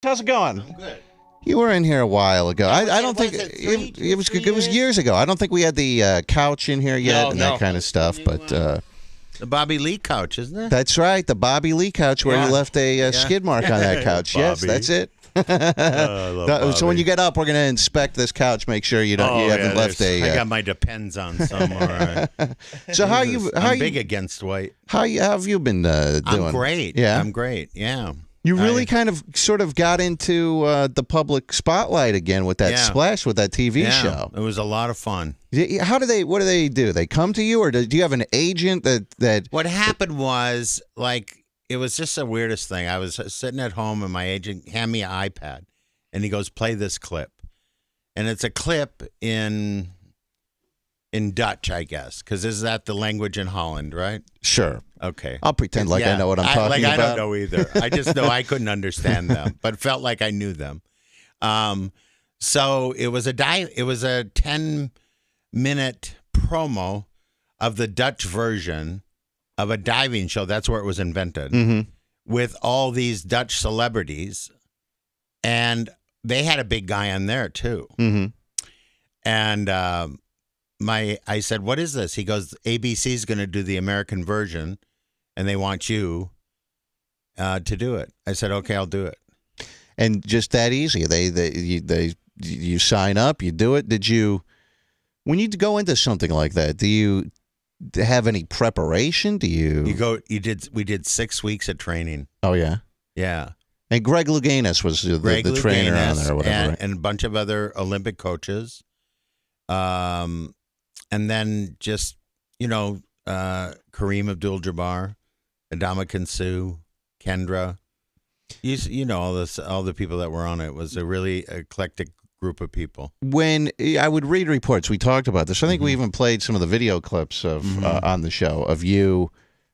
How's it going? I'm good. You were in here a while ago. I don't think was it three- it was three it was years ago. I don't think we had the couch in here yet and No. that kind of stuff. But The Bobby Lee couch, isn't it? that's right, the Bobby Lee couch where you left a skid mark on that couch. Yes, Bobby. that's it. I love So when Bobby. you get up, we're going to inspect this couch. Make sure you haven't left a. I got my Depends on somewhere. So I'm big against white. how have you been doing? I'm great. Yeah, I'm great. Yeah. You really kind of sort of got into the public spotlight again with that Splash, with that TV show. It was a lot of fun. What do they do? They come to you, or do you have an agent that? What happened was, like, it was just the weirdest thing. I was sitting at home and my agent handed me an iPad and he goes, play this clip. And it's a clip in Dutch, I guess, because is that the language in Holland, right? Sure. Okay. I'll pretend like I know what I'm talking about. I don't know either. I just know I couldn't understand them, but felt like I knew them. So it was a 10-minute promo of the Dutch version of a diving show. That's where it was invented, with all these Dutch celebrities, and they had a big guy on there too. And I said, "What is this?" He goes, "ABC's going to do the American version, and they want you to do it." I said, "Okay, I'll do it." And just that easy. You sign up, you do it. When you go into something like that, do you have any preparation? We did 6 weeks of training. Oh yeah, yeah. And Greg Louganis was the trainer on there, or whatever, and a bunch of other Olympic coaches. And then just, Kareem Abdul-Jabbar, Adama Kinsu, Kendra. You know all the people that were on it. It was a really eclectic group of people. When I would read reports, we talked about this. I think we even played some of the video clips of on the show of you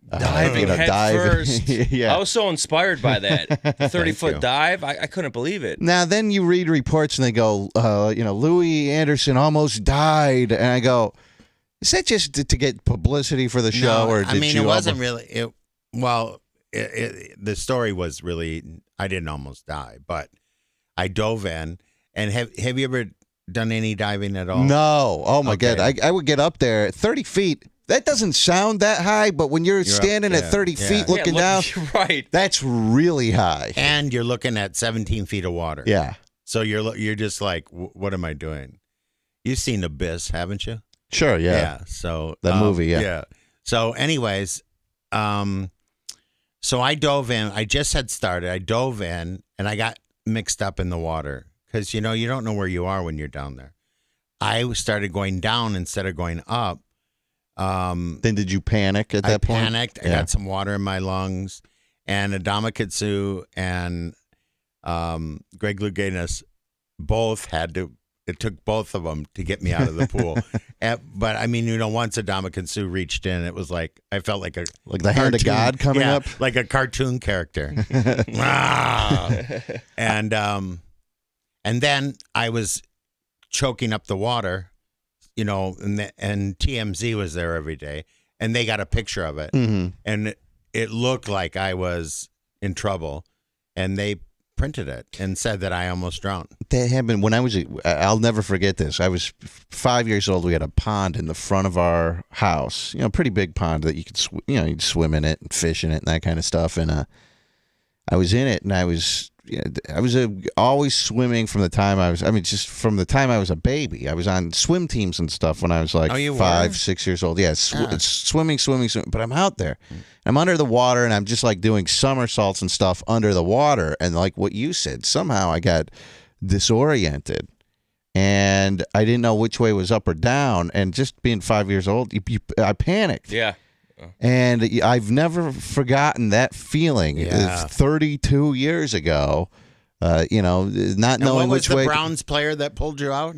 diving head first. Yeah. I was so inspired by that 30-foot dive. I couldn't believe it. Now, then you read reports and they go, Louie Anderson almost died. And I go, is that just to get publicity for the show? No, or it wasn't really. The story was really, I didn't almost die, but I dove in. And have you ever done any diving at all? No. Oh, my God. I would get up there 30 feet. That doesn't sound that high, but when you're standing at 30 feet looking down, right, that's really high. And you're looking at 17 feet of water. Yeah. So you're just like, what am I doing? You've seen Abyss, haven't you? Sure, yeah. Yeah. So that movie, yeah. Yeah. So, anyways, so I dove in. I just had started. I dove in, and I got mixed up in the water because you don't know where you are when you're down there. I started going down instead of going up. Then did you panic at that point? I panicked. I got some water in my lungs, and Adama Kitsu and Greg Louganis both had to. It took both of them to get me out of the pool. But I mean, once Adama Kitsu reached in, it was like I felt like the hand of God coming up, like a cartoon character. And then I was choking up the water. And TMZ was there every day, and they got a picture of it, and it looked like I was in trouble, and they printed it and said that I almost drowned. That happened when I'll never forget this. I was 5 years old. We had a pond in the front of our house, pretty big pond that you could, you'd swim in it and fish in it and that kind of stuff. And I was in it, and I was always swimming from the time just from the time I was a baby. I was on swim teams and stuff when I was like 5, 6 years old. Yeah, it's swimming. But I'm out there. I'm under the water, and I'm just like doing somersaults and stuff under the water. And like what you said, somehow I got disoriented, and I didn't know which way was up or down. And just being 5 years old, I panicked. Yeah. And I've never forgotten that feeling. Yeah. 32 years ago, not knowing which way. What was the Browns player that pulled you out?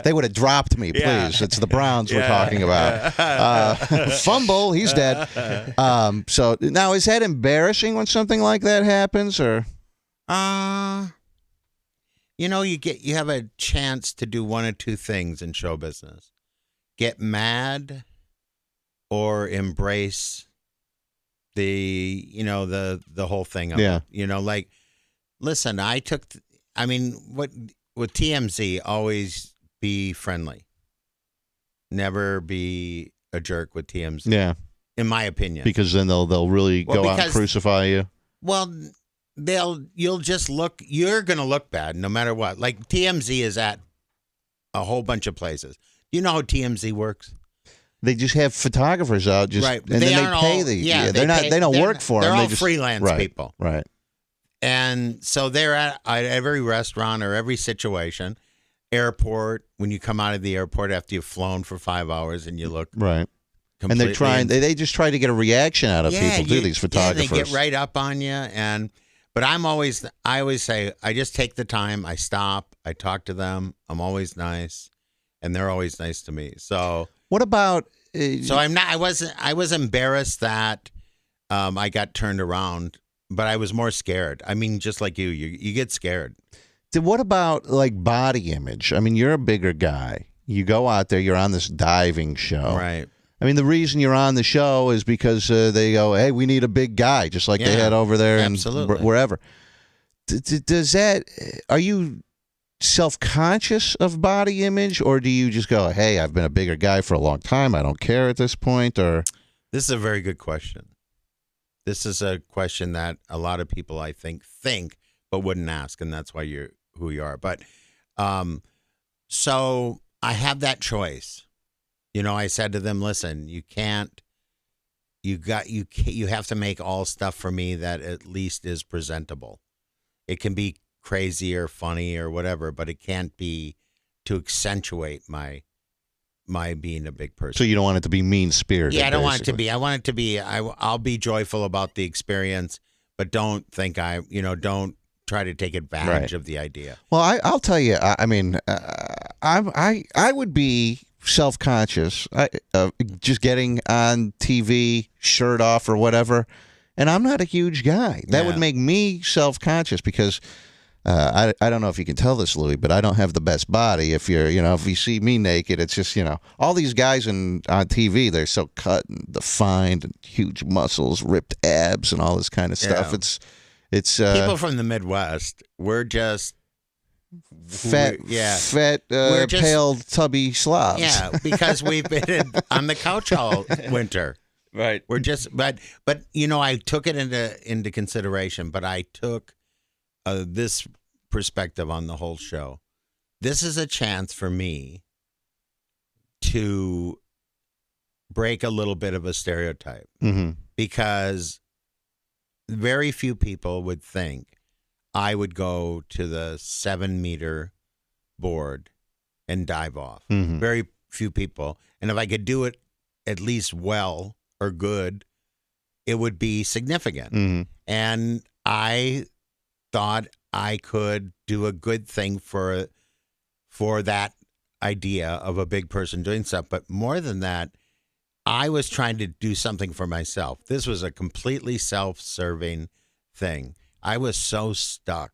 They would have dropped me, please. Yeah. It's the Browns we're talking about. Fumble, he's dead. So now, is that embarrassing when something like that happens, or? You have a chance to do one of two things in show business: get mad or embrace the whole thing of Yeah. it. Like, listen, what with TMZ, always be friendly. Never be a jerk with TMZ. Yeah. In my opinion. Because then they'll really go out and crucify you. Well, you're going to look bad no matter what. Like, TMZ is at a whole bunch of places. Do you know how TMZ works? They just have photographers out, right. And then they pay they don't work for them. They're all just, freelance people. Right. And so they're at every restaurant or every situation, airport, when you come out of the airport after you've flown for 5 hours and you look right. And they're trying. They just try to get a reaction out of people. Do these photographers? They get right up on you. But I always say, I just take the time. I stop. I talk to them. I'm always nice, and they're always nice to me. So what about? So I'm not. I was embarrassed that I got turned around, but I was more scared. I mean, just like you get scared. What about like body image? I mean, you're a bigger guy. You go out there. You're on this diving show, right? I mean, the reason you're on the show is because they go, hey, we need a big guy, just like they had over there and wherever. Does that, are you self-conscious of body image, or do you just go, hey, I've been a bigger guy for a long time, I don't care at this point? Or this is a very good question. This is a question that a lot of people, I think but wouldn't ask, and that's why you're who you are. But so I have that choice. I said to them, listen, you have to make all stuff for me that at least is presentable. It can be crazy or funny or whatever, but it can't be to accentuate my being a big person. So you don't want it to be mean-spirited. Yeah, I don't want it to be. I want it to be, I'll be joyful about the experience, but don't think don't try to take advantage of the idea. Well, I'll tell you, I mean, I would be self-conscious, just getting on TV, shirt off or whatever, and I'm not a huge guy. That would make me self-conscious because I don't know if you can tell this, Louie, but I don't have the best body. If if you see me naked, it's just all these guys on TV, they're so cut and defined and huge muscles, ripped abs, and all this kind of stuff. It's people from the Midwest. We're just fat, pale, tubby slobs. Yeah, because we've been on the couch all winter. Right. We're just, but I took it into consideration. But I took this perspective on the whole show. This is a chance for me to break a little bit of a stereotype because very few people would think I would go to the 7-meter board and dive off. Very few people. And if I could do it at least well or good, it would be significant. And I thought I could do a good thing for that idea of a big person doing stuff. But more than that, I was trying to do something for myself. This was a completely self-serving thing. I was so stuck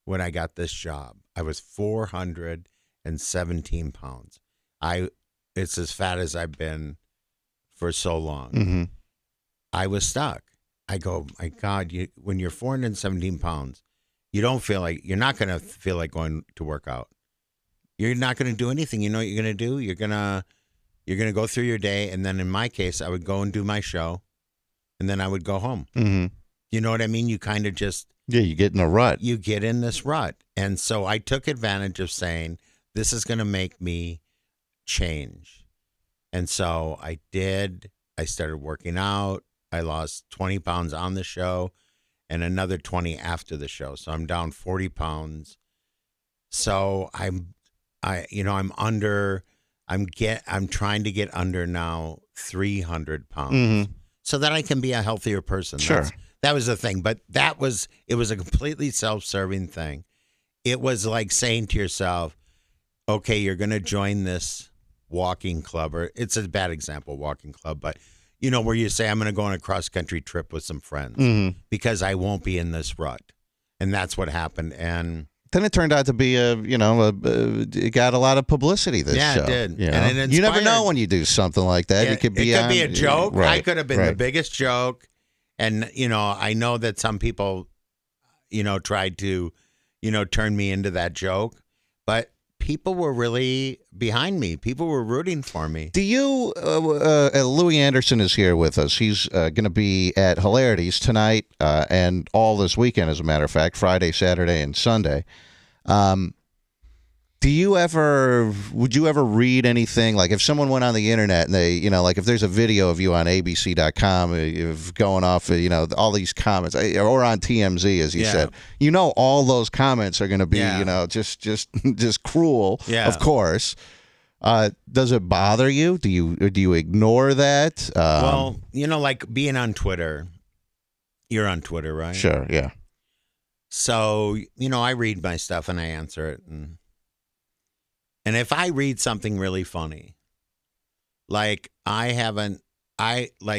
when I got this job. I was 417 pounds. It's as fat as I've been for so long. I was stuck. I go, my God, when you're 417 pounds, you're not going to feel like going to work out. You're not going to do anything. You know what you're going to do? You're going to go through your day, and then in my case, I would go and do my show, and then I would go home. You know what I mean? You kind of just... Yeah, you get in a rut. You get in this rut. And so I took advantage of saying, this is going to make me change. And so I did. I started working out. I lost 20 pounds on the show and another 20 after the show. So I'm down 40 pounds. So I'm trying to get under now 300 pounds so that I can be a healthier person. Sure. That was the thing. But it was a completely self-serving thing. It was like saying to yourself, okay, you're going to join this walking club, or it's a bad example, walking club, but where you say, I'm going to go on a cross-country trip with some friends because I won't be in this rut. And that's what happened. And then it turned out to be it got a lot of publicity, this show. Yeah, it did. And you never know when you do something like that. Yeah, it could be a joke. Right, I could have been the biggest joke. And, I know that some people, tried to, turn me into that joke, but people were really behind me. People were rooting for me. Do you, Louie Anderson is here with us. He's going to be at Hilarities tonight and all this weekend, as a matter of fact, Friday, Saturday, and Sunday. Would you ever read anything, like if someone went on the internet and they, like if there's a video of you on abc.com going off, all these comments, or on TMZ, as you said, all those comments are going to be, just cruel, of course. Does it bother you? Do you ignore that? Well, like being on Twitter, you're on Twitter, right? Sure. Yeah. So, I read my stuff and I answer it. And if I read something really funny, like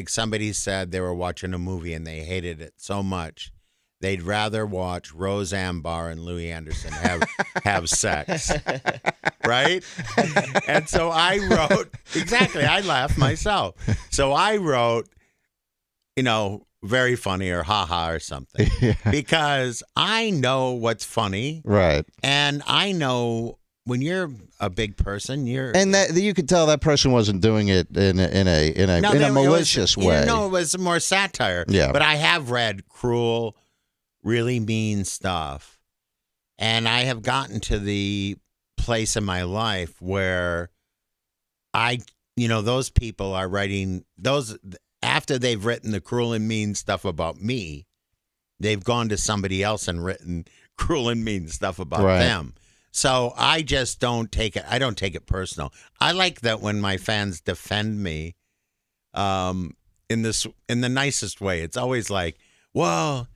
somebody said they were watching a movie and they hated it so much, they'd rather watch Roseanne Barr and Louie Anderson have sex. Right? And so I wrote, exactly, I laughed myself. So I wrote, very funny or haha or something. Because I know what's funny. Right. And I know when you're a big person, and that you could tell that person wasn't doing it in a malicious way. It was more satire. Yeah. But I have read cruel, really mean stuff, and I have gotten to the place in my life where those people are writing those after they've written the cruel and mean stuff about me. They've gone to somebody else and written cruel and mean stuff about them. So I just don't take it. I don't take it personal. I like that when my fans defend me, in the nicest way. It's always like, "Well,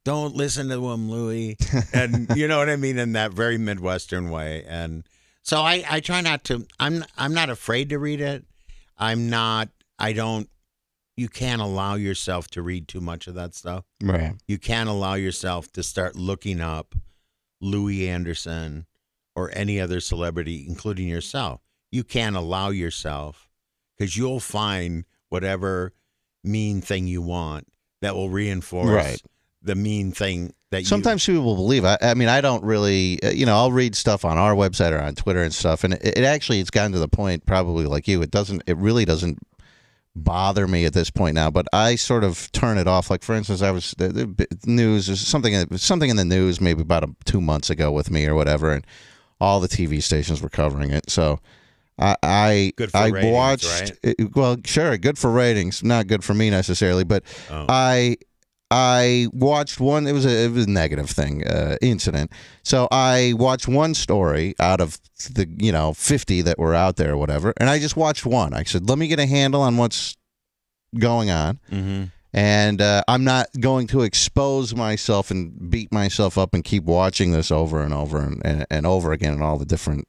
don't listen to him, Louie," and you know what I mean, in that very Midwestern way. And so I try not to. I'm not afraid to read it. You can't allow yourself to read too much of that stuff. Right. You can't allow yourself to start looking up Louie Anderson or any other celebrity, including yourself. You can't allow yourself, because you'll find whatever mean thing you want that will reinforce the mean thing that sometimes people will believe. I mean, I don't really, I'll read stuff on our website or on Twitter and stuff, and it's gotten to the point, probably like you, it really doesn't bother me at this point now, but I sort of turn it off. Like, for instance, I was the news, there's something in the news maybe about 2 months ago with me or whatever, and all the TV stations were covering it. So I ratings, watched right? it, well, sure, good for ratings, not good for me necessarily, but I watched one. It was a negative thing, incident. So I watched one story out of the 50 that were out there or whatever, and I just watched one. I said, let me get a handle on what's going on. Mm-hmm. And I'm not going to expose myself and beat myself up and keep watching this over and over and over again, and all the different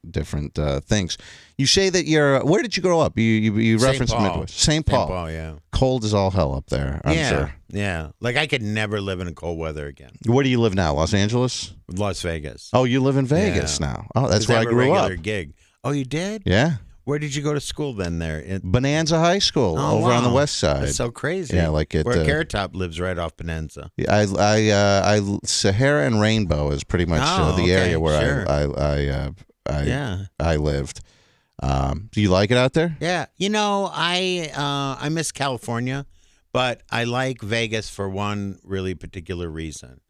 things. You say that where did you grow up? You referenced Midwest. St. Paul. St. Paul, yeah. Cold as all hell up there, I'm sure. Yeah. Like, I could never live in cold weather again. Where do you live now? Los Angeles? Las Vegas. Oh, you live in Vegas now. Oh, that's where I grew up. Gig. Oh, you did? Yeah. Where did you go to school then there? Bonanza High School over on the west side. That's so crazy. Yeah, like it. Where Carrot Top lives right off Bonanza. I Sahara and Rainbow is pretty much the area where I lived. Do you like it out there? Yeah. I miss California, but I like Vegas for one really particular reason.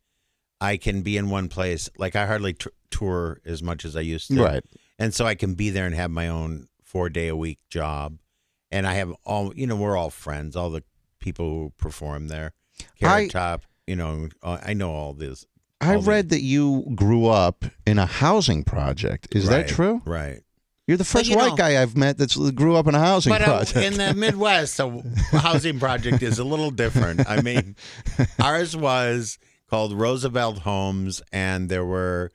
I can be in one place. Like, I hardly tour as much as I used to. Right. And so I can be there and have my own 4-day-a-week job. And I have we're all friends, all the people who perform there. Carrot Top, I know all this. I read that you grew up in a housing project. Is that true? Right. You're the first white guy I've met that grew up in a housing project. But in the Midwest, a housing project is a little different. I mean, ours was called Roosevelt Homes, and there were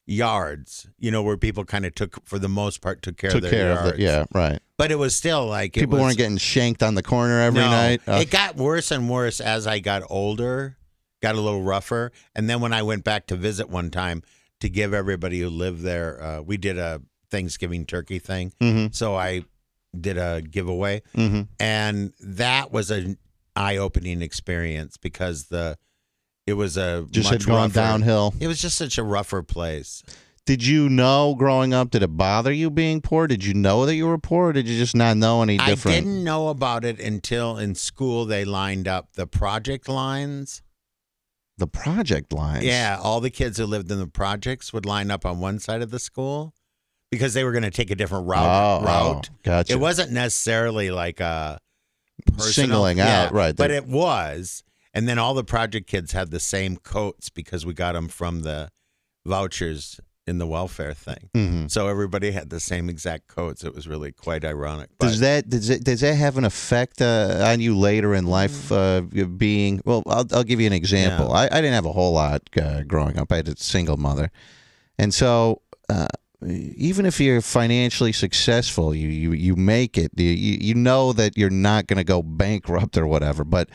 yards, where people kind of for the most part, took care of their yards. Yeah, right. But it was still like people weren't getting shanked on the corner every night. It got worse and worse as I got older, got a little rougher. And then when I went back to visit one time to give everybody who lived there, we did a Thanksgiving turkey thing. Mm-hmm. So I did a giveaway. Mm-hmm. And that was a eye-opening experience because it was a Just much had gone rougher, downhill. It was just such a rougher place. Did you know growing up, did it bother you being poor? Did you know that you were poor, or did you just not know any different? I didn't know about it until in school they lined up the project lines. The project lines? Yeah, all the kids who lived in the projects would line up on one side of the school because they were going to take a different route. Oh, gotcha. It wasn't necessarily like a personal, singling out, right. But it was. And then all the project kids had the same coats because we got them from the vouchers in the welfare thing. Mm-hmm. So everybody had the same exact coats. It was really quite ironic. But Does that have an effect on you later in life? Being well, I'll give you an example. Yeah. I didn't have a whole lot growing up. I had a single mother, and so even if you're financially successful, you make it. You know that you're not going to go bankrupt or whatever, but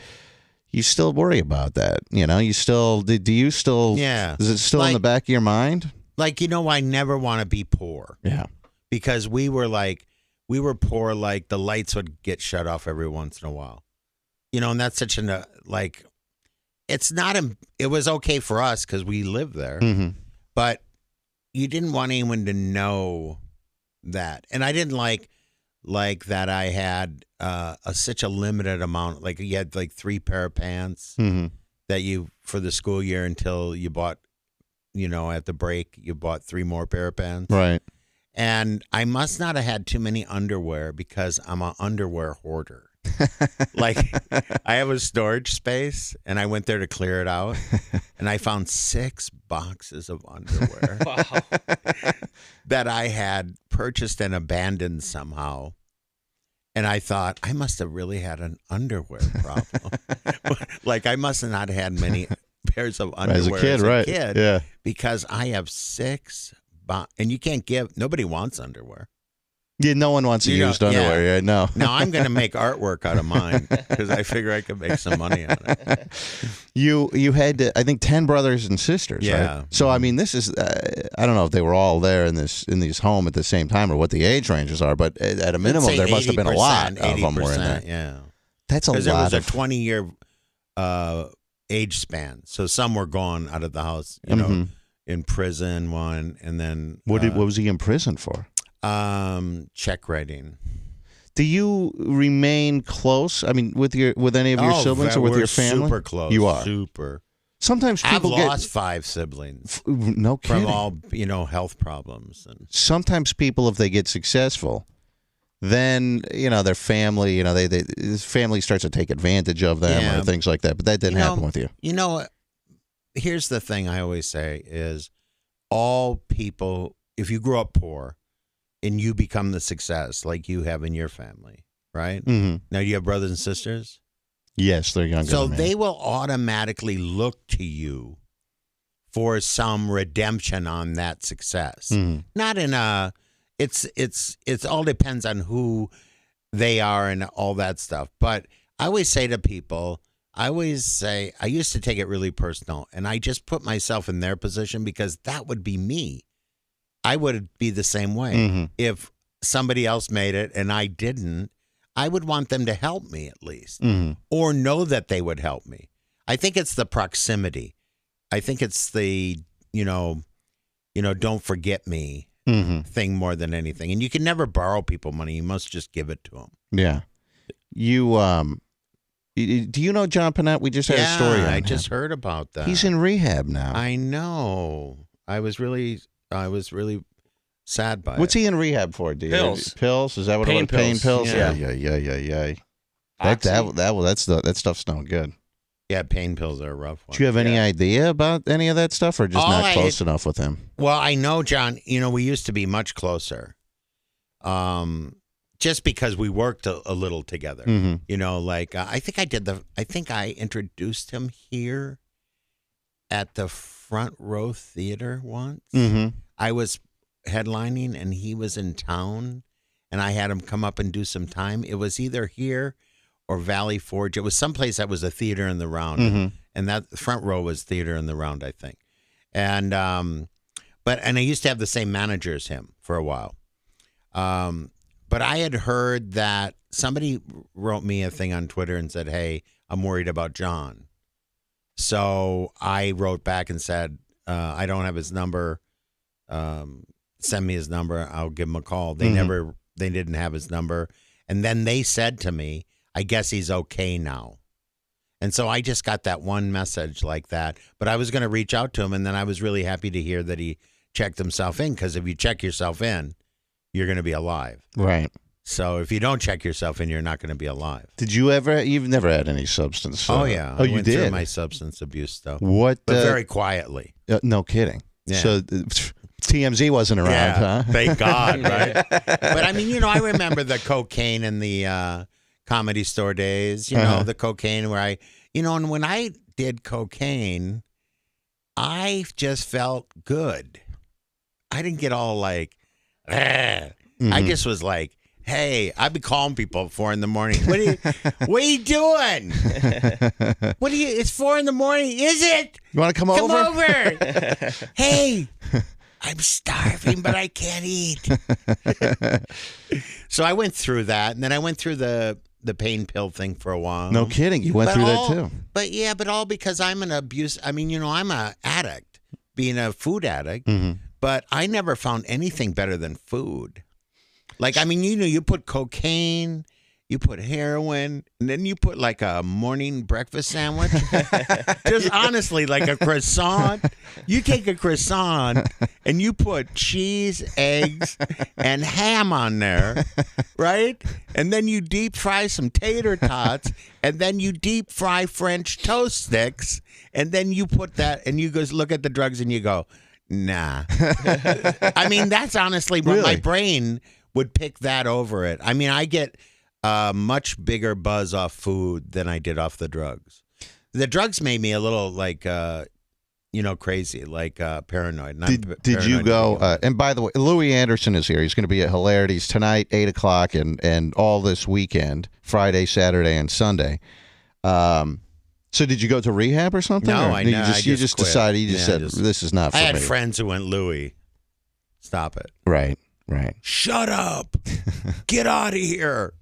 you still worry about that. You still do. You still? Yeah. Is it still in the back of your mind? Like, I never want to be poor. Yeah. Because we were poor, like the lights would get shut off every once in a while. And that's such it was okay for us because we lived there. Mm-hmm. But you didn't want anyone to know that. And I didn't like that I had such a limited amount. Like you had like 3 pair of pants Mm-hmm. that you, for the school year until you bought, at the break, you bought 3 more pair of pants. Right. And I must not have had too many underwear because I'm an underwear hoarder. Like I have a storage space and I went there to clear it out and I found 6 boxes of underwear that I had purchased and abandoned somehow. And I thought I must have really had an underwear problem. Like I must have not had many pairs of underwear as a kid, right? Yeah. Because I have 6 and you can't nobody wants underwear. Yeah, no one wants used underwear. Yeah, no. Now I'm going to make artwork out of mine because I figure I could make some money on it. You had, I think, 10 brothers and sisters, Yeah. right? So, I mean, this is, I don't know if they were all there in this home at the same time or what the age ranges are, but at a minimum, there must have been a lot of them were in there. Yeah. That's a lot. Because there was a 20-year age span. So some were gone out of the house, in prison, one, and then. What was he in prison for? Check writing. Do you remain close? I mean, with any of your siblings or with your family? Super close. You are super. Sometimes people I've lost 5 siblings. No kidding. From all health problems. And sometimes people, if they get successful, then their family, his family starts to take advantage of them or things like that. But that didn't happen with you. Here's the thing I always say is all people, if you grow up poor and you become the success like you have in your family, right? Mm-hmm. Now, you have brothers and sisters? Yes, they're younger So than me. they will automatically look to you for some redemption on that success. Mm-hmm. Not in it's all depends on who they are and all that stuff. But I always say to people, I used to take it really personal, and I just put myself in their position because that would be me. I would be the same way. Mm-hmm. If somebody else made it and I didn't, I would want them to help me at least, or know that they would help me. I think it's the proximity. I think it's the, don't forget me thing more than anything. And you can never borrow people money. You must just give it to them. Yeah. You, do you know John Panette? We just had a story on I him. just heard about that. He's in rehab now. I know. I was really sad by What's it. he in rehab for, dude? Pills. Pills? Is that what Pain it was? Pain pills. pills? Yeah. Yeah. Oxy. That stuff's no good. Yeah, pain pills are a rough one. Do you have any idea about any of that stuff, or just not close enough with him? Well, I know, John, we used to be much closer. Just because we worked a little together. I think I introduced him here at the Front Row Theater once. Mm-hmm. I was headlining and he was in town, and I had him come up and do some time. It was either here or Valley Forge. It was someplace that was a theater in the round, and that Front Row was theater in the round, I think. And I used to have the same manager as him for a while. But I had heard that somebody wrote me a thing on Twitter and said, "Hey, I'm worried about John. So I wrote back and said, I don't have his number. Send me his number. I'll give him a call. They didn't have his number. And then they said to me, I guess he's okay now. And so I just got that one message like that. But I was going to reach out to him, and then I was really happy to hear that he checked himself in, because if you check yourself in, you're going to be alive. Right. So if you don't check yourself in, you're not going to be alive. Did you ever? You've never had any substance? Oh, yeah. Oh, I you went did? through my substance abuse stuff. What? But very quietly. No kidding. Yeah. So TMZ wasn't around, huh? Thank God, right? But I mean, I remember the cocaine in the Comedy Store days, the cocaine where and when I did cocaine, I just felt good. I didn't get all like, I just was like, hey, I'd be calling people at 4 a.m. What are you doing? It's 4 a.m. Is it? You want to come over? Come over. Hey, I'm starving, but I can't eat. So I went through that, and then I went through the pain pill thing for a while. No kidding. You went through that too. But all because I'm an abuse. I mean, I'm an addict, being a food addict, but I never found anything better than food. Like, I mean, you put cocaine, you put heroin, and then you put like a morning breakfast sandwich. Just honestly, like a croissant. You take a croissant and you put cheese, eggs, and ham on there, right? And then you deep fry some tater tots, and then you deep fry French toast sticks, and then you put that, and you go look at the drugs and you go, nah. I mean, that's honestly what my brain would pick that over it. I mean, I get a much bigger buzz off food than I did off the drugs. The drugs made me a little like, crazy, like paranoid. And did you go? And by the way, Louie Anderson is here. He's going to be at Hilarities tonight, 8:00, and all this weekend, Friday, Saturday, and Sunday. So did you go to rehab or something? No, or I know. You just decided. You just said this is not for me. I had friends who went, Louie, stop it. Right. Shut up. Get out of here.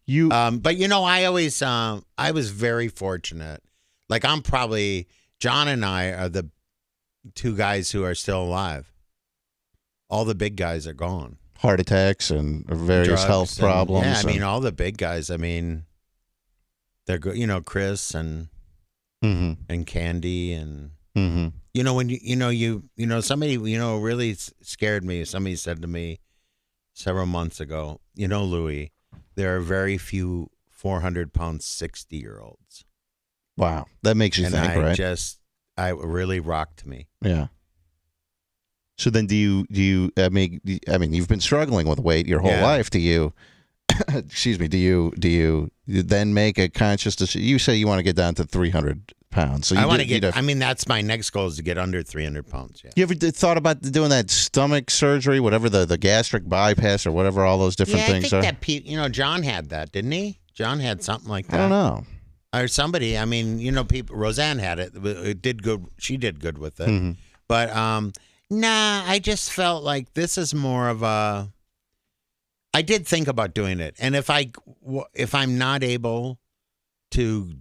But I always, I was very fortunate. Like John and I are the two guys who are still alive. All the big guys are gone. Heart attacks and various Drugs health problems. Yeah, I mean, all the big guys. I mean, they're good. Chris and Candy and when somebody really scared me. Somebody said to me several months ago, Louie, there are very few 400-pound 60-year-olds. Wow, that makes you think, right? I really rocked me. Yeah. So then, do you? I mean, you've been struggling with weight your whole life. Do you? Excuse me. Do you then make a conscious decision? You say you want to get down to 300 pounds. So I want to get. I mean, that's my next goal, is to get under 300 pounds. Yeah. You ever thought about doing that stomach surgery, whatever the gastric bypass or whatever all those different things are? I think that John had that, didn't he? John had something like that. I don't know. Or somebody. I mean, people. Roseanne had it. It did good. She did good with it. But nah, I just felt like this is more of a. I did think about doing it, and if I'm not able to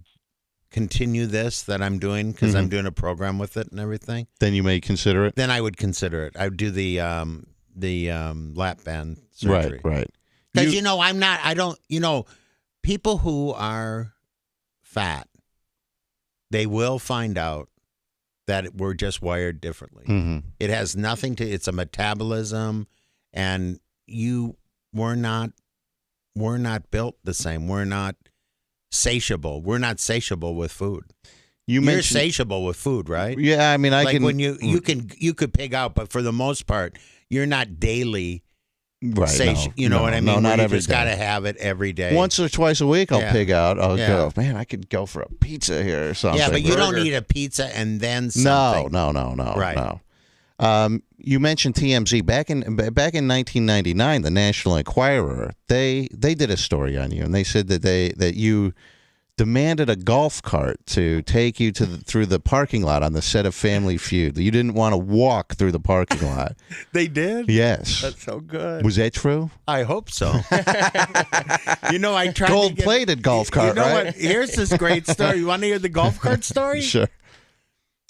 continue this that I'm doing, because I'm doing a program with it and everything, then you may consider it. Then I would consider it. I would do the lap band surgery. Right. Because I'm not. I don't. People who are fat, they will find out that we're just wired differently. It has nothing to. It's a metabolism, and we're not built the same. We're not satiable. We're not satiable with food. You're satiable with food, right? Yeah, I mean, when you could pig out, but for the most part, you're not daily. Right. You know what I mean? No, not you every just day. got to have it every day. Once or twice a week, I'll pig out. I'll go, man, I could go for a pizza here or something. Yeah, but you don't eat a pizza and then something. No. Right. No. You mentioned TMZ back in 1999. The National Enquirer they did a story on you, and they said that demanded a golf cart to take you through the parking lot on the set of Family Feud. You didn't want to walk through the parking lot. They did? Yes. That's so good. Was that true? I hope so. I tried Gold-plated golf cart, right? What? Here's this great story. You want to hear the golf cart story? Sure.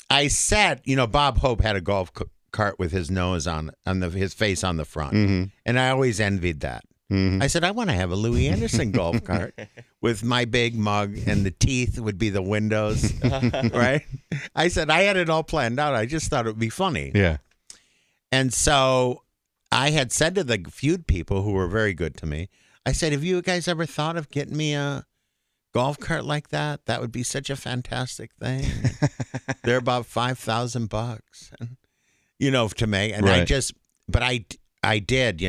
I sat, Bob Hope had a golf cart with his nose his face on the front. Mm-hmm. And I always envied that. Mm-hmm. I said, I want to have a Louie Anderson golf cart with my big mug, and the teeth would be the windows, right? I said, I had it all planned out. I just thought it would be funny. Yeah. And so I had said to the Feud people, who were very good to me, I said, have you guys ever thought of getting me a golf cart like that? That would be such a fantastic thing. They're about $5,000, to make. And right. I did,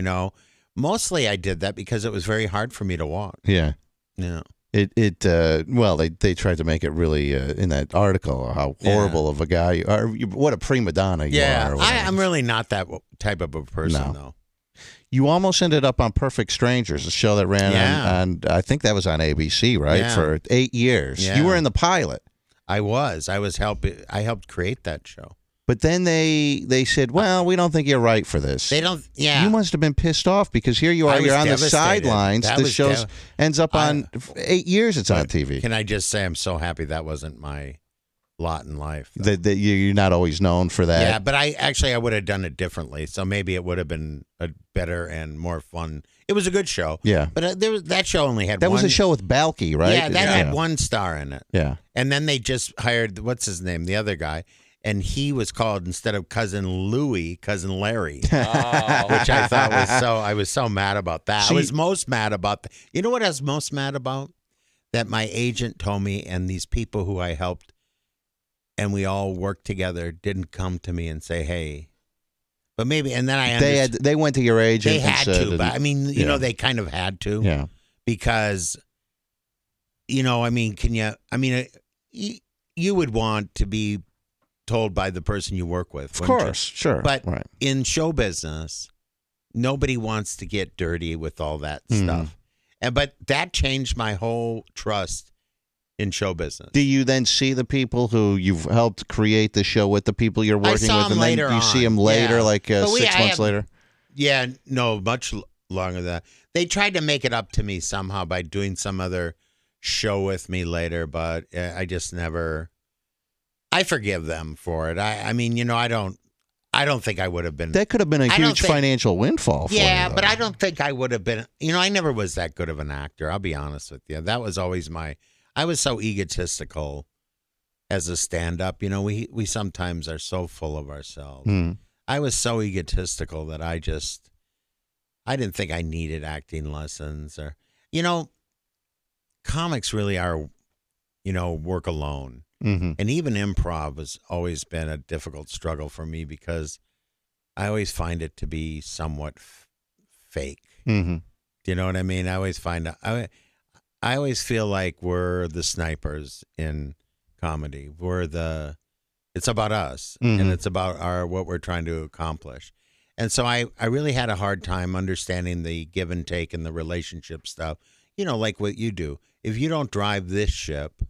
Mostly I did that because it was very hard for me to walk. Yeah. Yeah. They tried to make it really in that article how horrible of a guy you are. What a prima donna you are. I'm really not that type of a person, though. You almost ended up on Perfect Strangers, a show that ran on I think that was on ABC, right? Yeah. For 8 years. Yeah. You were in the pilot. I helped create that show. But then they said, well, we don't think you're right for this. They don't, yeah. You must have been pissed off because here you are, you're on the sidelines. The show ends up on 8 years it's on TV. Can I just say I'm so happy that wasn't my lot in life. That you're not always known for that. Yeah, but I would have done it differently. So maybe it would have been a better and more fun. It was a good show. Yeah. But that show only had That one. was a show with Balky, right? Yeah, that had one star in it. Yeah. And then they just hired, what's his name, the other guy. And he was called, instead of Cousin Louie, Cousin Larry, which I thought I was so mad about that. I was most mad about that. You know what I was most mad about? That my agent told me, and these people who I helped, and we all worked together, didn't come to me and say, hey. But maybe, and then I understood. They went to your agent. They had to, but I mean, they kind of had to. Yeah. Because, you would want to be told by the person you work with. Of course, sure. But in show business, nobody wants to get dirty with all that stuff. But that changed my whole trust in show business. Do you then see the people who you've helped create the show with, the people you're working with, and then you see them later, like 6 months later? Yeah, no, much longer than that. They tried to make it up to me somehow by doing some other show with me later, but I just never... I forgive them for it. I don't think I would have been. That could have been a huge financial windfall for you. Yeah, but I don't think I would have been. I never was that good of an actor. I'll be honest with you. That was always I was so egotistical as a stand-up. We sometimes are so full of ourselves. I was so egotistical that I didn't think I needed acting lessons comics really are, work alone. Mm-hmm. And even improv has always been a difficult struggle for me because I always find it to be somewhat fake. Mm-hmm. Do you know what I mean? I always feel like we're the snipers in comedy. It's about us, and it's about what we're trying to accomplish. And so I really had a hard time understanding the give and take and the relationship stuff. Like what you do. If you don't drive this ship,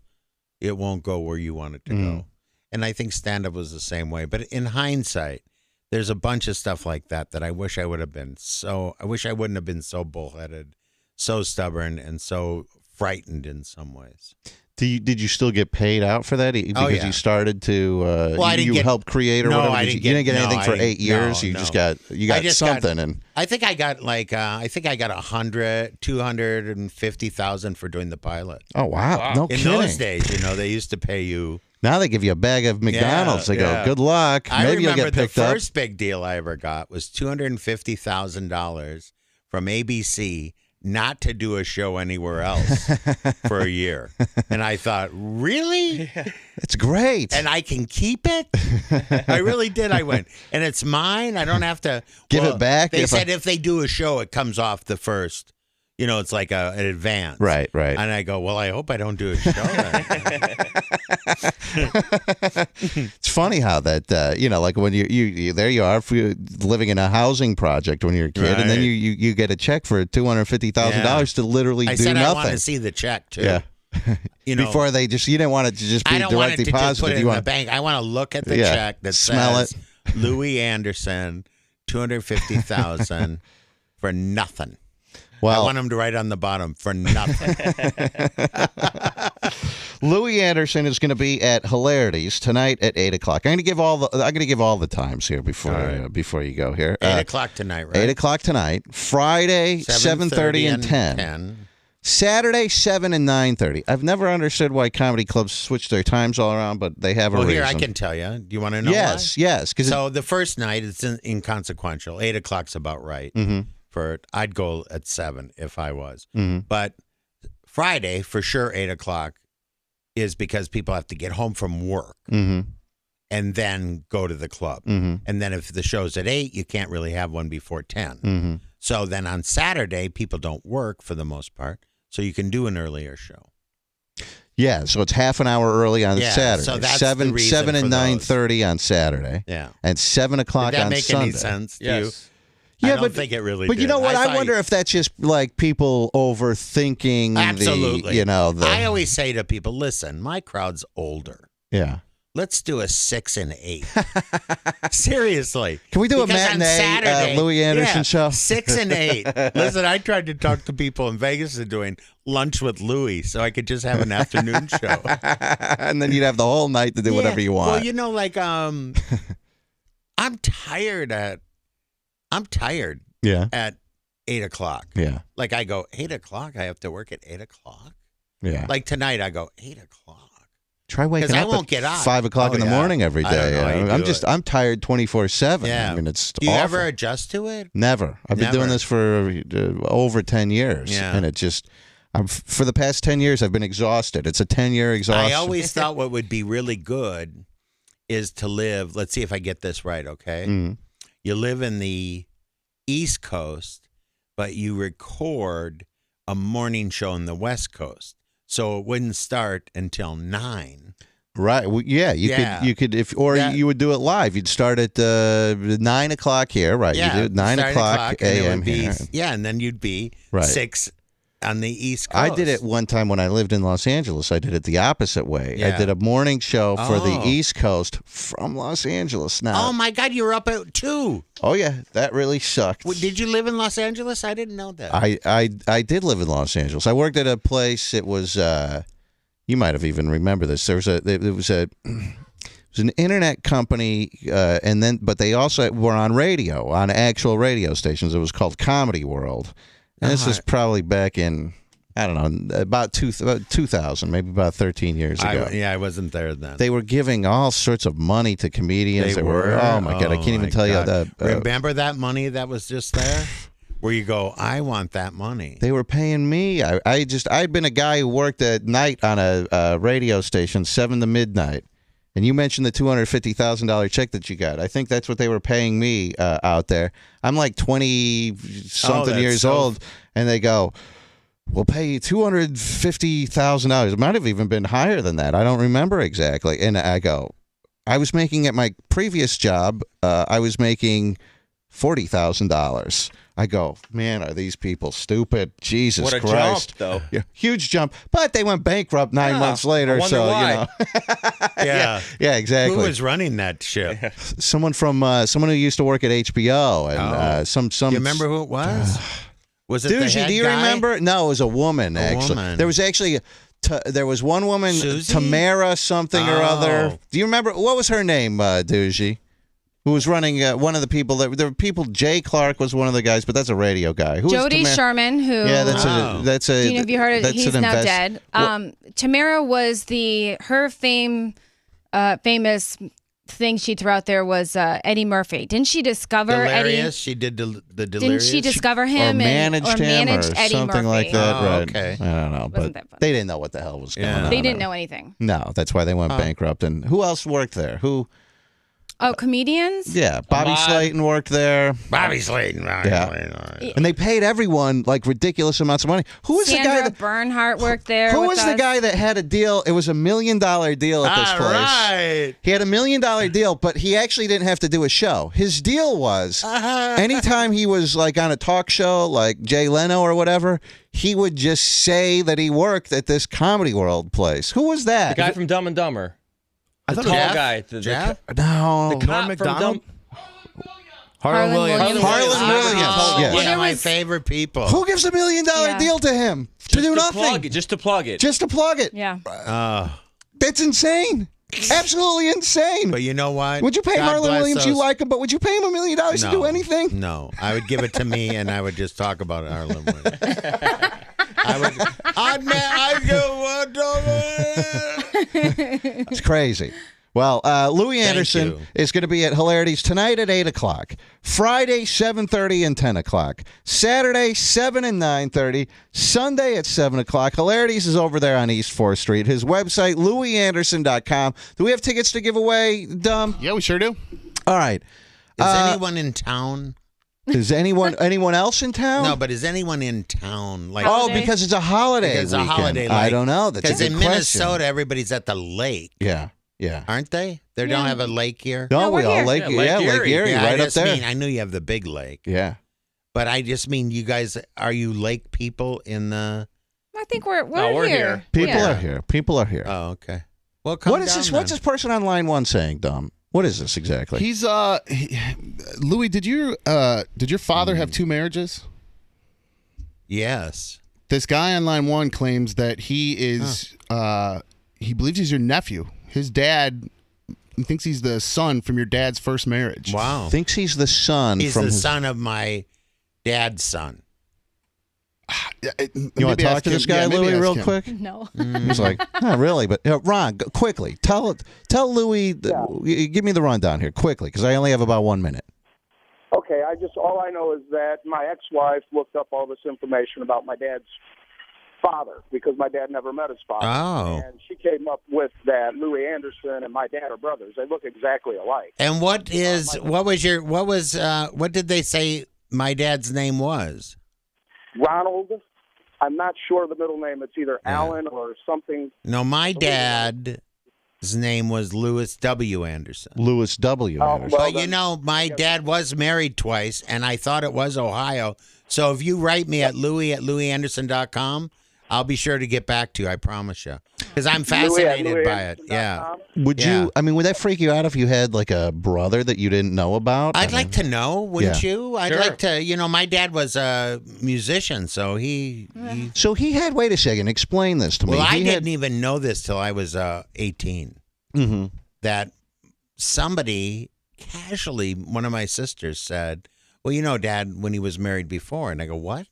it won't go where you want it to go. And I think stand-up was the same way. But in hindsight, there's a bunch of stuff like that I wish I would have been I wish I wouldn't have been so bullheaded, so stubborn, and so frightened in some ways. Did you still get paid out for that? Because you started to you helped create or whatever? You didn't get anything for 8 years? You got something. And I think I got $100,000, $250,000 for doing the pilot. Oh, wow. No kidding. In those days, they used to pay you. Now they give you a bag of McDonald's. They go, good luck. Maybe you'll get picked up. The first big deal I ever got was $250,000 from ABC not to do a show anywhere else for a year. And I thought, really? It's great. And I can keep it? I really did. I went, and it's mine. I don't have to give it back. They said if they do a show, it comes off the first. It's like an advance. Right. And I go, well, I hope I don't do a show then. It's funny how that, like when you there you are living in a housing project when you're a kid, right. And then you get a check for $250,000 to literally do nothing. I said I want to see the check, too. Yeah. Before they just, you didn't want it to just be I don't want direct it to just deposited. put it You in the bank. I want to look at the check that Smell says Louie Anderson, $250,000 for nothing. Well, I want him to write on the bottom for nothing. Louie Anderson is going to be at Hilarities tonight at 8:00. I'm going to give all the times here before you go here. 8:00 tonight, right? 8:00 tonight. Friday 7:30 and 10. Saturday 7 and 9:30. I've never understood why comedy clubs switch their times all around, but they have a reason. Here I can tell you. Do you want to know? Yes, why? yes. So the first night it's inconsequential. 8:00's about right. I'd go at 7 if I was. But Friday for sure 8:00 is because people have to get home from work and then go to the club. And then if the show's at 8, you can't really have one before 10. So then on Saturday people don't work for the most part, so you can do an earlier show. Yeah, so it's half an hour early on Saturday. So that's 7 and 9:30 on Saturday. Yeah. And 7:00 Did that on make Sunday. any sense to you? Yeah, I don't think it really But did. you know what? I thought wonder if that's just like people overthinking Absolutely. the I always say to people, listen, my crowd's older. Yeah. Let's do a 6 and 8. Seriously. Can we do Because a on matinee Saturday, Louie Anderson show? 6 and 8. Listen, I tried to talk to people in Vegas to doing lunch with Louie so I could just have an afternoon show. And then you'd have the whole night to do whatever you want. Well, you know, like I'm tired at 8:00. Yeah. Like I go 8:00. I have to work at 8:00. Yeah. Like tonight, I go 8:00. Try waking I up won't at get up. 5:00 in the morning every I don't day. know how you do it. I'm tired 24/7. Yeah. I mean, it's Do you awful. ever adjust to it? Never. I've been doing Never. this for over 10 years. Yeah. And it just, for the past 10 years, I've been exhausted. It's a 10-year exhaustion. I always thought what would be really good is to live. Let's see if I get this right, okay? You live in the East Coast, but you record a morning show in the West Coast. So it wouldn't start until 9. Right. Well, yeah. You could, you would do it live. You'd start at 9:00 here, right? Yeah, You do 9:00 a.m. here. Yeah, and then you'd be Right. 6 on the East Coast. I did it one time when I lived in Los Angeles. I did it the opposite way. Yeah. I did a morning show for the Oh. East Coast from Los Angeles. Now, Oh, my God, you were up at 2. oh yeah, that really sucked. Did you live in Los Angeles? I didn't know that. I did live in Los Angeles. I worked at a place. It was you might have even remember this. There was it was an internet company, but they also were on radio, on actual radio stations. It was called Comedy World, and this was probably back in, I don't know, about 2000, maybe about 13 years ago. I wasn't there then. They were giving all sorts of money to comedians. They were? Oh my God, I can't even tell you that. Remember that money that was just there? Where you go, I want that money. They were paying me. I'd been a guy who worked at night on a radio station, 7 to midnight. And you mentioned the $250,000 check that you got. I think that's what they were paying me out there. I'm like 20-something years old, and they go, we'll pay you $250,000. It might have even been higher than that. I don't remember exactly. And I go, I was making at my previous job, I was making $40,000. I go, man, are these people stupid? Jesus What a Christ. jump, though. Yeah, huge jump. But they went bankrupt 9 months later. I wonder So, why. you know. Yeah. Yeah, exactly. Who was running that ship? Someone who used to work at HBO. And some. Do you remember who it was? Was it the Doogie, head do you guy? remember? No, it was a woman, actually. woman. There was actually... there was one woman, Susie? Tamara something or other. Oh. Do you remember? What was her name, Doogie? Who was running one of the people there were people. Jay Clark was one of the guys, but that's a radio guy. Who Jody was Sherman, who Yeah, that's a. do you know if you heard it? that's He's an now invest- dead. Well, Tamara was famous thing she threw out there was Eddie Murphy. Didn't she discover Delirious? Eddie? She did the Delirious? Didn't she discover or him managed or him managed or Eddie something Murphy? like that, Oh, right? okay. I don't know, but Wasn't that funny? they didn't know what the hell was going Yeah. on. They didn't know anything. No, that's why they went bankrupt. And who else worked there? Who? Oh, comedians? Yeah, Bobby Ahmad. Slayton worked there. Bobby Slayton. And they paid everyone like ridiculous amounts of money. Who was the guy Sandra that Bernhardt worked there. Who with was the us. guy that had a deal? It was $1 million deal at this All place. right. He had $1 million deal, but he actually didn't have to do a show. His deal was anytime he was like on a talk show like Jay Leno or whatever, he would just say that he worked at this Comedy World place. Who was that? The guy from Dumb and Dumber. I The thought tall Jeff? guy. Jeff? No. The cop Norm from Macdonald? Dumb. Harlan Williams. Harlan Williams. Oh, Yes. one There of my was- favorite people. Who gives $1 million Yeah. deal to him to do nothing? Plug it, just to plug it. Just to plug it. Yeah. That's insane. Absolutely insane. But you know what? Would you pay God Marlon bless Williams? You those- like him, but would you pay him $1 million to do anything? No, I would give it to me, and I would just talk about Harlan Williams. It's crazy. Well, Louie Anderson you. is going to be at Hilarities tonight at 8 o'clock, Friday 7:30 and 10 o'clock, Saturday 7 and 9:30, Sunday at 7 o'clock. Hilarities is over there on East 4th Street. His website, louieanderson.com. Do we have tickets to give away, Dumb? Yeah, we sure do. All right. Is anyone in town? Is anyone else in town? No, but is anyone in town? Like, Oh, Holiday? because it's a holiday. because it's a weekend. holiday. I Like, don't know. That's a because good in question. Minnesota, everybody's at the lake, Yeah. aren't they? They don't have a lake here. No, No, we we're all here. Lake, Yeah, Lake Lake Erie, Yeah, right I up just there. mean, I knew you have the big lake, Yeah. but I just mean you guys. Are you lake people in the? I think we're we're here. here. People Yeah. are here. People are here. Oh, okay. Well, come What is down this? then. What's this person on line one saying, Dom? What is this exactly? He's Louis, did your father have two marriages? Yes. This guy on line one claims that he is he believes he's your nephew. His dad, he thinks he's the son from your dad's first marriage. Wow. Thinks he's the son He's from the his- son of my dad's son. You want to talk to this guy, Louie, real quick? No. He's like, not really, but Ron, quickly tell Louie, give me the rundown here quickly, because I only have about 1 minute. Okay, all I know is that my ex-wife looked up all this information about my dad's father because my dad never met his father. Oh. And she came up with that Louie Anderson and my dad are brothers. They look exactly alike. And what did they say my dad's name was? Ronald, I'm not sure the middle name. It's either Allen or something. No, my dad's name was Louis W. Anderson. Louis W. Oh, Anderson. well, But you know, my dad was married twice, and I thought it was Ohio. So if you write me at louie@louieanderson.com, I'll be sure to get back to you. I promise you, because I'm fascinated by it. Yeah, Would Yeah. you? I mean, would that freak you out if you had like a brother that you didn't know about? I'd like to know, wouldn't Yeah. you? I'd Sure. like to. You know, my dad was a musician, so he So he had. Wait a second. Explain this to me. well, I He didn't even know this till I was 18. Mm-hmm. That somebody casually, one of my sisters said, "Well, you know, Dad, when he was married before," and I go, "What?"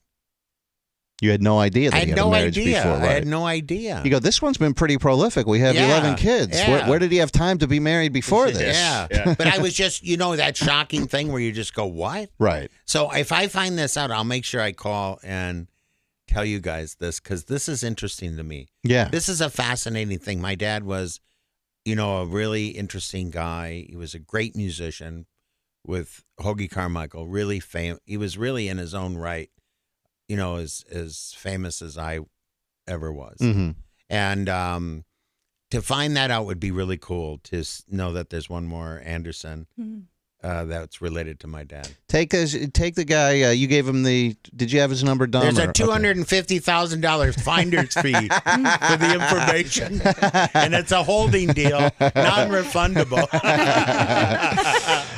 You had no idea that I he had had a no marriage idea. before, I right? had no idea. You go, this one's been pretty prolific. We have Yeah, 11 kids. yeah. Where did he have time to be married before this? Yeah. But I was just, you know, that shocking thing where you just go, "What?" Right. So if I find this out, I'll make sure I call and tell you guys this because this is interesting to me. Yeah. This is a fascinating thing. My dad was, you know, a really interesting guy. He was a great musician with Hoagie Carmichael, really famous. He was really in his own right, you know, as famous as I ever was. Mm-hmm. And to find that out would be really cool to know that there's one more Anderson that's related to my dad. Take the guy. You gave him the. Did you have his number, Dom? There's or- a $250,000 finder's fee for the information, and it's a holding deal, non-refundable.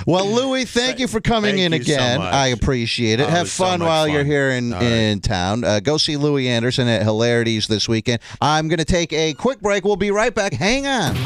Well, Louie, thank you for coming Thank in you so again. much. I appreciate it. Oh, it Have was so fun much while fun. you're here All in town. Go see Louie Anderson at Hilarities this weekend. I'm going to take a quick break. We'll be right back. Hang on.